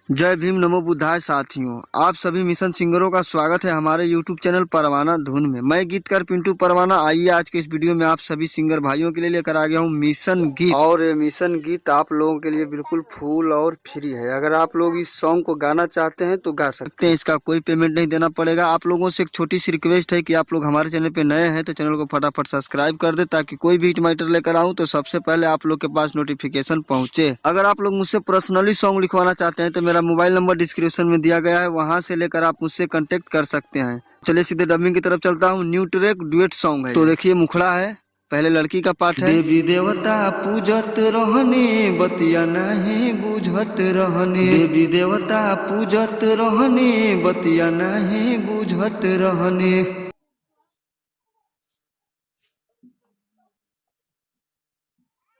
जय भीम नमो बुद्धाय साथियों, आप सभी मिशन सिंगरों का स्वागत है हमारे YouTube चैनल परवाना धुन में। मैं गीतकार पिंटू परवाना। आइए आज के इस वीडियो में आप सभी सिंगर भाइयों के लिए लेकर आ गया हूँ मिशन गीत। और ये मिशन गीत आप लोगों के लिए बिल्कुल फुल और फ्री है। अगर आप लोग इस सॉन्ग को गाना चाहते हैं तो गा सकते हैं, इसका कोई पेमेंट नहीं देना पड़ेगा। आप लोगों से एक छोटी सी रिक्वेस्ट है कि आप लोग हमारे चैनल पे नए हैं तो चैनल को फटाफट सब्सक्राइब कर दे, ताकि कोई भी हिट मैटर लेकर आऊँ तो सबसे पहले आप लोग के पास नोटिफिकेशन पहुंचे। अगर आप लोग मुझसे पर्सनली सॉन्ग लिखवाना चाहते हैं तो मेरा मोबाइल नंबर डिस्क्रिप्शन में दिया गया है, वहां से लेकर आप मुझसे कांटेक्ट कर सकते हैं। चलिए सीधे डबिंग की तरफ चलता हूँ। न्यू ट्रैक डुएट सॉन्ग है। तो देखिए मुखड़ा है, पहले लड़की का पार्ट है। देवी देवता पूजत रहने बतिया नहीं बुझत रहने, देवी देवता पूजत रहने बतिया नहीं बुझत रहने।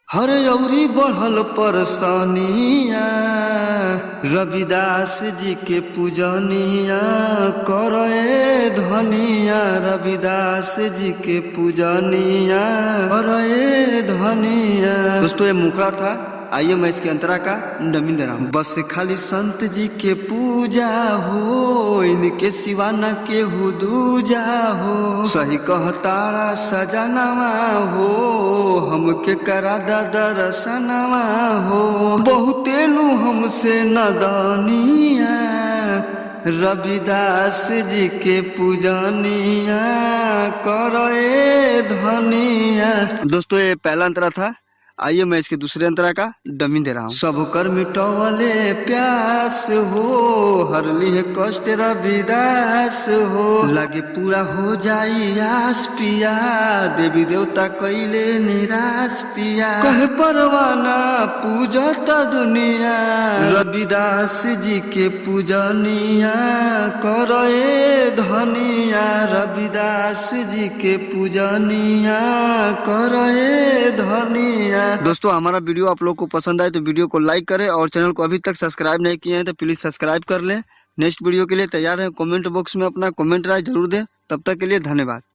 हर अउरी बढ़ल परसनिया, रविदास जी के पूजनिया करे धनिया, रविदास जी के पूजनिया करे धनिया। दोस्तों ये मुखड़ा था। आइए मैं इसके अंतरा का डमी दे रहा हूँ। बस खाली संत जी के पूजा हो, इनके सिवा न केहू दूजा हो। सही कहताड़ा सजनवा हो, हमके करा दर्शनवा हो। बहुते नु हमसे नदनिया, रविदास जी के पूजनिया करे धनिया। दोस्तों ये पहला अंतरा था। आइए मैं इसके दूसरे अंतरा का डमी दे रहा हूँ। सब कर मिटवले प्यास हो, हर लिए कष्ट रविदास हो। लगे पूरा हो जाई आस पिया, देवी देवता कैले निराश पिया। कहे परवाना पूजता दुनिया, रविदास जी के पूजनिया करे धनिया, रविदास जी के पूजनिया करे धनिया। दोस्तों हमारा वीडियो आप लोग को पसंद आए तो वीडियो को लाइक करें, और चैनल को अभी तक सब्सक्राइब नहीं किए हैं तो प्लीज सब्सक्राइब कर लें। नेक्स्ट वीडियो के लिए तैयार है। कमेंट बॉक्स में अपना कमेंट राय जरूर दें। तब तक के लिए धन्यवाद।